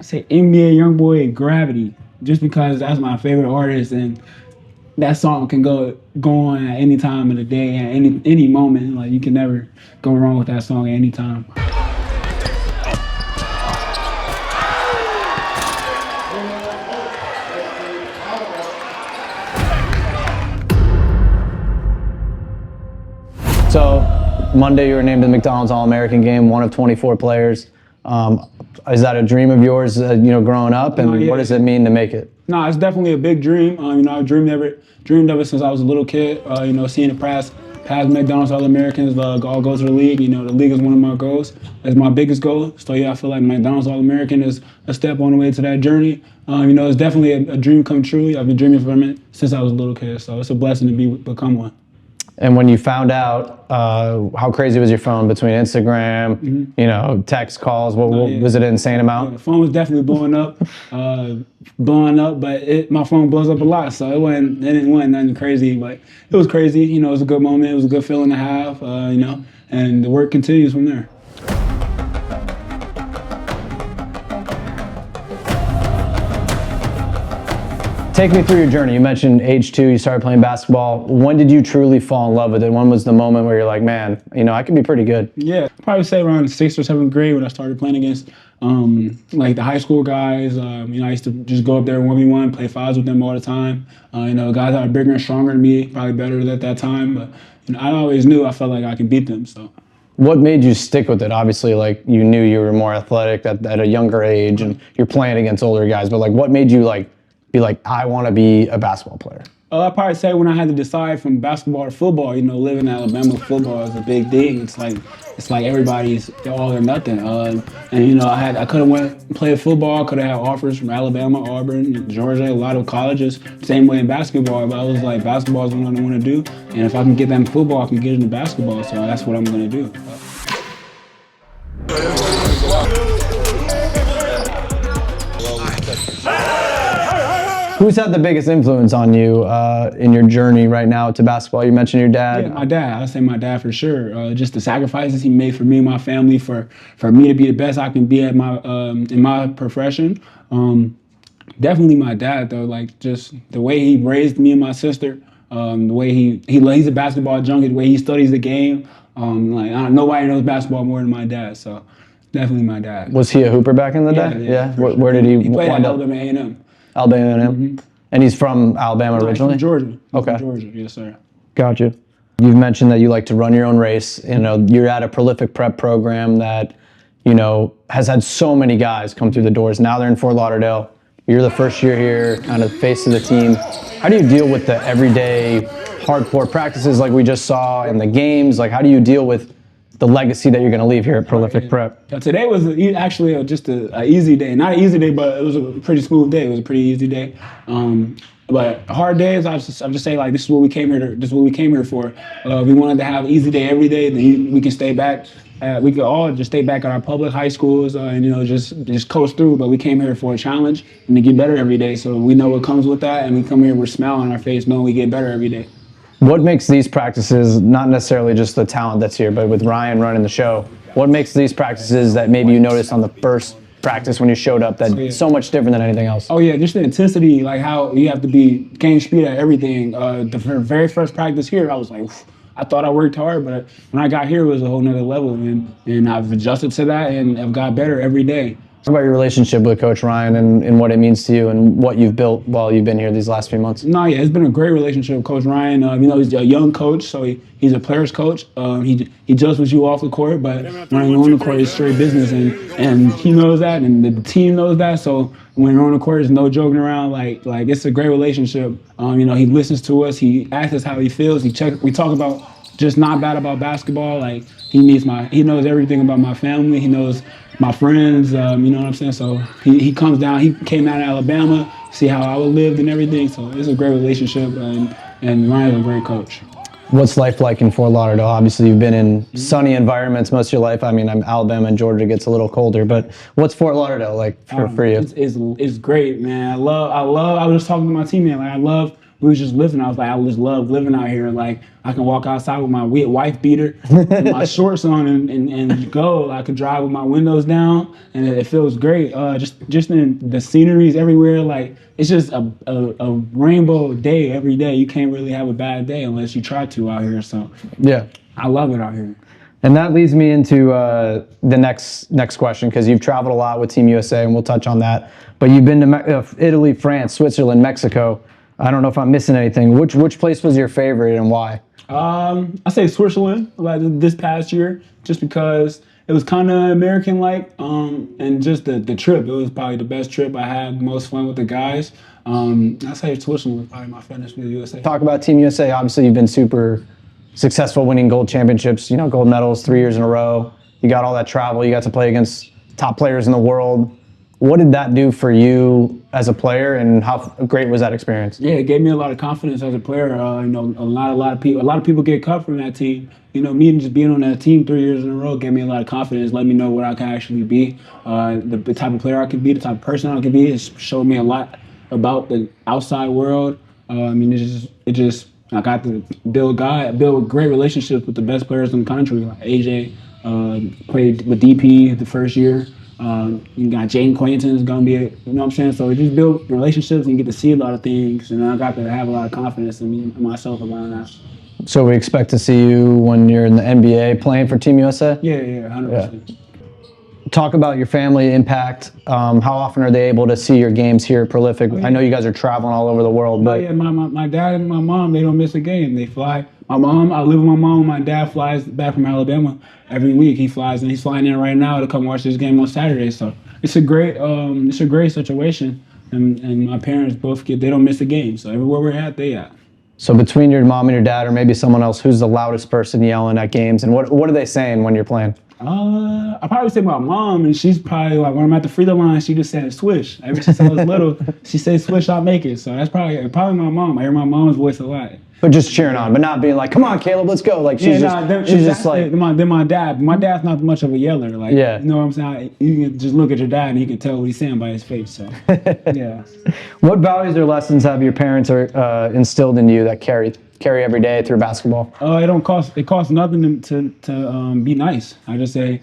I say NBA YoungBoy Gravity, just because that's my favorite artist, and that song can go on at any time of the day, at any moment. Like, you can never go wrong with that song at any time. So Monday you were named to the McDonald's All-American game, one of 24 players. Is that a dream of yours, growing up, and what does it mean to make it? No, it's definitely a big dream. I dreamed of it since I was a little kid. Seeing it past McDonald's All-Americans all go to the league. The league is one of my goals. It's my biggest goal. So I feel like McDonald's All-American is a step on the way to that journey. It's definitely a dream come true. I've been dreaming from it since I was a little kid. So it's a blessing to become one. And when you found out, how crazy was your phone between Instagram, text calls? What was it an insane amount? Yeah, the phone was definitely blowing up, but my phone blows up a lot, so it didn't nothing crazy, but it was crazy. It was a good moment. It was a good feeling to have, and the work continues from there. Take me through your journey. You mentioned age 2, you started playing basketball. When did you truly fall in love with it? When was the moment where you're like, man, I can be pretty good? Yeah, probably say around 6th or 7th grade when I started playing against the high school guys. I used to just go up there 1v1, play fives with them all the time. Guys that are bigger and stronger than me, probably better at that time. But I always knew I felt like I could beat them. So. What made you stick with it? Obviously, you knew you were more athletic at a younger age, and you're playing against older guys. But what made you be like, I want to be a basketball player? I'd probably say when I had to decide from basketball to football. Living in Alabama, football is a big thing. It's like everybody's all or nothing. I could have went and played football. I could have had offers from Alabama, Auburn, Georgia, a lot of colleges. Same way in basketball, but I was like, basketball is what I want to do. And if I can get that in football, I can get it in basketball. So that's what I'm going to do. Who's had the biggest influence on you in your journey right now to basketball? You mentioned your dad. Yeah, my dad. I'd say my dad for sure. Just the sacrifices he made for me and my family, for me to be the best I can be at in my profession. Definitely my dad, though. Just the way he raised me and my sister, the way he's a basketball junkie, the way he studies the game. Nobody knows basketball more than my dad. So definitely my dad. Was he a hooper back in the day? Yeah. Where did he played wind at up? Alabama A&M. Alabama A&M? And he's from Alabama originally? From Georgia. Okay. From Georgia, yes, sir. Gotcha. You've mentioned that you like to run your own race. You're at a prolific prep program that, has had so many guys come through the doors. Now they're in Fort Lauderdale. You're the first year here, kind of face of the team. How do you deal with the everyday hardcore practices like we just saw in the games? How do you deal with the legacy that you're going to leave here at Prolific Prep? Today was actually just an easy day. Not an easy day, but it was a pretty smooth day. It was a pretty easy day. But hard days, I just say this is what we came here for. We wanted to have an easy day every day. Then we can stay back. We could all just stay back at our public high schools and just coast through. But we came here for a challenge and to get better every day. So we know what comes with that, and we come here with a smile on our face, knowing we get better every day. What makes these practices, not necessarily just the talent that's here, but with Ryan running the show, what makes these practices that maybe you noticed on the first practice when you showed up that's so much different than anything else? Oh yeah, just the intensity, how you have to gain speed at everything. The very first practice here, I was like, I thought I worked hard, but when I got here, it was a whole nother level, and I've adjusted to that, and I've got better every day. Talk about your relationship with Coach Ryan and what it means to you and what you've built while you've been here these last few months. It's been a great relationship with Coach Ryan. He's a young coach, so he's a player's coach. He judges with you off the court, but when you're on the court, it's straight business, and he knows that, and the team knows that. So when you're on the court, there's no joking around. It's a great relationship. He listens to us. He asks us how he feels. We talk about just not bad about basketball. He knows everything about my family. He knows my friends, you know what I'm saying? So he comes down, he came out of Alabama, see how I lived and everything. So it's a great relationship, and Ryan's a great coach. What's life like in Fort Lauderdale? Obviously, you've been in sunny environments most of your life. Alabama and Georgia gets a little colder, but what's Fort Lauderdale like for you? It's great, man. I was just talking to my teammate. I love we was just living. I was like, I just love living out here. Like I can walk outside with my wife beater and my shorts on and go. I could drive with my windows down, and it feels great. Just in the sceneries everywhere. Like it's just a rainbow day every day. You can't really have a bad day unless you try to out here. So yeah, I love it out here. And that leads me into the next question, because you've traveled a lot with Team USA, and we'll touch on that. But you've been to Italy, France, Switzerland, Mexico. I don't know if I'm missing anything. Which place was your favorite and why? I say Switzerland, like this past year, just because it was kind of American-like, and just the trip. It was probably the best trip I had, most fun with the guys. I say Switzerland was probably my funnest with USA. Talk about Team USA. Obviously, you've been super successful, winning gold championships, gold medals 3 years in a row. You got all that travel. You got to play against top players in the world. What did that do for you as a player, and how great was that experience? Yeah, it gave me a lot of confidence as a player. A lot of people get cut from that team. Me just being on that team 3 years in a row gave me a lot of confidence, let me know what I can actually be, the type of player I could be, the type of person I could be. It showed me a lot about the outside world. I got to build great relationships with the best players in the country. Like AJ played with DP the first year. You got Jaden Quainton is gonna be, you know what I'm saying? So it just built relationships and get to see a lot of things, and I got to have a lot of confidence in me and myself around that. So we expect to see you when you're in the NBA playing for Team USA? Yeah, 100%. Yeah. Talk about your family impact. How often are they able to see your games here at Prolific? I know you guys are traveling all over the world, but yeah, my dad and my mom, they don't miss a game. They fly. I live with my mom. My dad flies back from Alabama every week. He's flying in right now to come watch this game on Saturday. So it's a great situation. And my parents both they don't miss a game. So everywhere we're at, they at. So between your mom and your dad, or maybe someone else, who's the loudest person yelling at games, and what are they saying when you're playing? I probably say my mom, and she's probably like, when I'm at the free throw line, she just said swish. Ever since I was little, she said swish, I'll make it. So that's probably my mom. I hear my mom's voice a lot. But just cheering on, but not being like, come on, Caleb, let's go. Like she's just like. Then my dad. My dad's not much of a yeller. Like, yeah. You know what I'm saying? You can just look at your dad and you can tell what he's saying by his face. So, yeah. What values or lessons have your parents instilled in you that carry every day through basketball? It costs nothing to be nice. I just say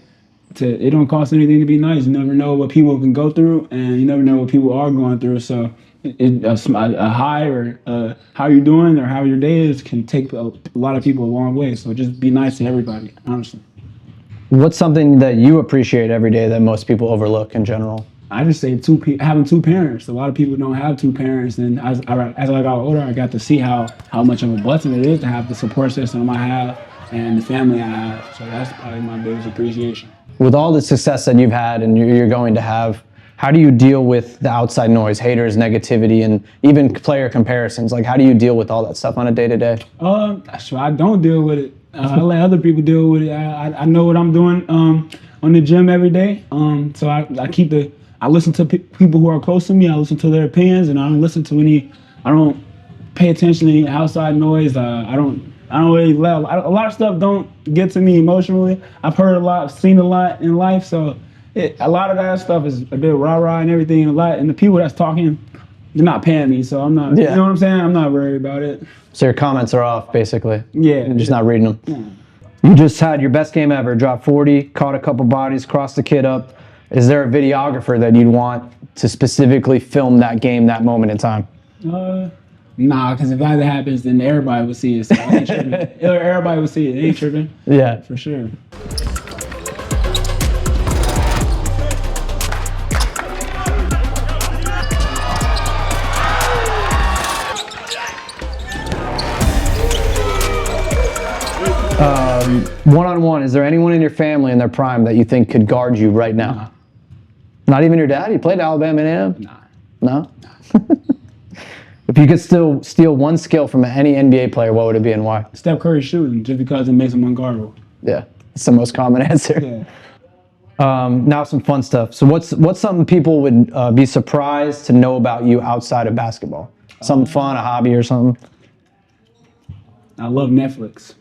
it don't cost anything to be nice. You never know what people can go through, and you never know what people are going through. So a hi or how you doing or how your day is can take a lot of people a long way. So just be nice to everybody, honestly. What's something that you appreciate every day that most people overlook in general? I just say having two parents. A lot of people don't have two parents, and as I got older, I got to see how much of a blessing it is to have the support system I have and the family I have. So that's probably my biggest appreciation. With all the success that you've had and you're going to have, how do you deal with the outside noise, haters, negativity, and even player comparisons? Like, how do you deal with all that stuff on a day-to-day? So I don't deal with it. I let other people deal with it. I know what I'm doing on the gym every day. So I listen to people who are close to me. I listen to their opinions, and I don't pay attention to any outside noise. I don't really a lot of stuff don't get to me emotionally. I've heard a lot, seen a lot in life, so a lot of that stuff is a bit rah-rah and everything. And the people that's talking, they're not paying me, so I'm not. Yeah. You know what I'm saying? I'm not worried about it. So your comments are off, basically. Yeah. You're just not reading them. Yeah. You just had your best game ever. Dropped 40, caught a couple bodies, crossed the kid up. Is there a videographer that you'd want to specifically film that game, that moment in time? Nah, because if that happens, then everybody will see it. So I ain't tripping. Everybody will see it. It ain't tripping. Yeah. For sure. One-on-one, is there anyone in your family in their prime that you think could guard you right now? Nah. Not even your dad? He played at Alabama A&M? Nah. No? If you could still steal one skill from any NBA player, what would it be and why? Steph Curry shooting, just because it makes him unguardable. Yeah, it's the most common answer. Yeah. Now some fun stuff. So what's something people would be surprised to know about you outside of basketball? Something fun, a hobby or something? I love Netflix.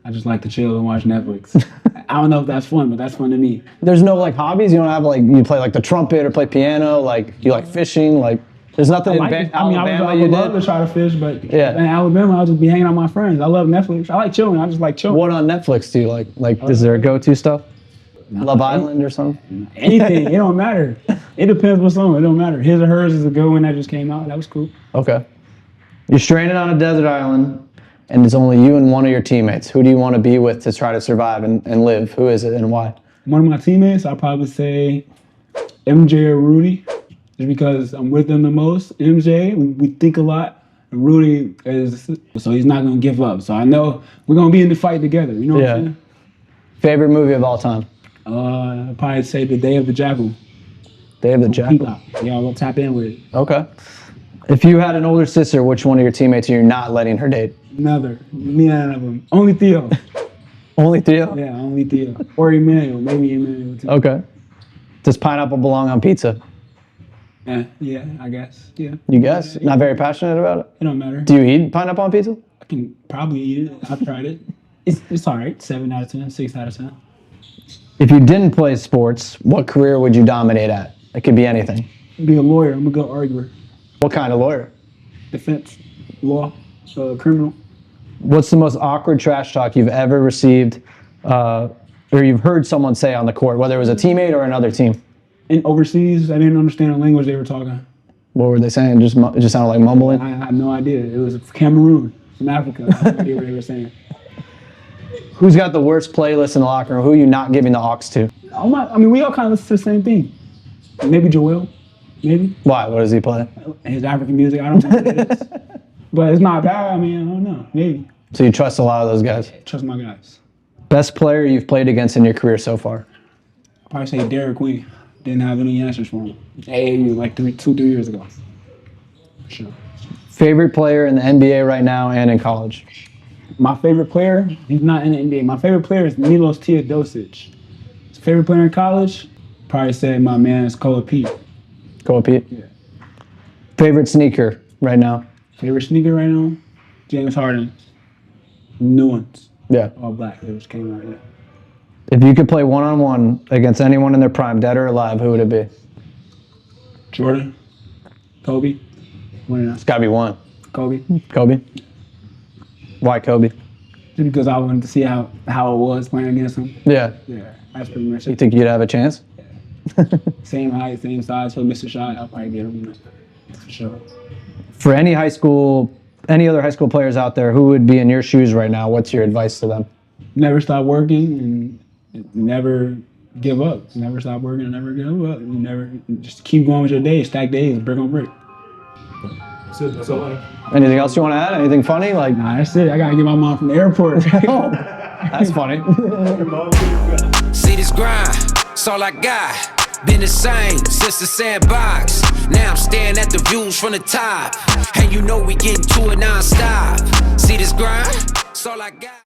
I just like to chill and watch Netflix. I don't know if that's fun, but that's fun to me. There's no like hobbies? You don't have like, you play like the trumpet or play piano? Like, you like fishing? Like, There's nothing in I Alabama would you love did? to try to fish, but Yeah. in Alabama, I'll just be hanging out with my friends. I love Netflix. I like chilling. I just like chilling. What on Netflix do you like? Like, is there a go-to stuff? Love Island or something? Anything. It don't matter. It depends what's on. It don't matter. His or Hers is a good one that just came out. That was cool. Okay. You're stranded on a desert island, and it's only you and one of your teammates. Who do you want to be with to try to survive and live? Who is it and why? One of my teammates, I'd probably say MJ or Rudy, just because I'm with them the most. MJ, we think a lot. And Rudy so he's not gonna give up. So I know we're gonna be in the fight together. You know what I'm saying? Favorite movie of all time? I'd probably say The Day of the Jackal. Day of the Jackal. Peacock. Yeah, we'll tap in with it. Okay. If you had an older sister, which one of your teammates are you not letting her date? None of them. Only Theo. Only Theo? Yeah, only Theo. Or Emmanuel. Maybe Emmanuel too. Okay. Does pineapple belong on pizza? Yeah, I guess. Yeah. You guess? Not very passionate about it? It don't matter. Do you eat pineapple on pizza? I can probably eat it. I've tried it. It's all right. 7 out of 10, 6 out of 10. If you didn't play sports, what career would you dominate at? It could be anything. Be a lawyer. I'm a good arguer. What kind of lawyer? Defense, law, criminal. What's the most awkward trash talk you've ever received or you've heard someone say on the court, whether it was a teammate or another team? And overseas, I didn't understand the language they were talking. What were they saying? It just sounded like mumbling? I had no idea. It was Cameroon, from Africa. I had no idea what they were saying. Who's got the worst playlist in the locker room? Who are you not giving the aux to? We all kind of listen to the same thing. Maybe Joel. Maybe. Why? What does he play? His African music. I don't know what it is. But it's not bad. I don't know. Maybe. So you trust a lot of those guys? Trust my guys. Best player you've played against in your career so far? I'd probably say Derek Queen. Didn't have any answers for him. AAU like 2-3 years ago. For sure. Favorite player in the NBA right now and in college? My favorite player, he's not in the NBA. My favorite player is Milos Teodosic. His favorite player in college, probably say my man is Caleb Holt. Caleb Holt? Yeah. Favorite sneaker right now? Favorite sneaker right now? James Harden. New ones. Yeah. All black. They just came out, yeah. If you could play one-on-one against anyone in their prime, dead or alive, who would it be? Jordan. Kobe. It's got to be one. Kobe. Kobe? Why Kobe? Just because I wanted to see how it was playing against him. Yeah. Yeah, that's pretty much You it. think you'd have a chance? Same height, same size. He'll miss a shot. I'll probably get him. For sure. For any other high school players out there who would be in your shoes right now, what's your advice to them? Never stop working and never give up. Never stop working and never give up. You never just keep going with your days, stack days, brick on brick. That's all. Anything else you want to add? Anything funny? Like, Nah, that's it. I gotta get my mom from the airport. oh, that's funny. See this grind, it's all I got. Been the same since the sandbox. Now I'm staring at the views from the top. And you know we getting to it non-stop. See this grind, it's all I got.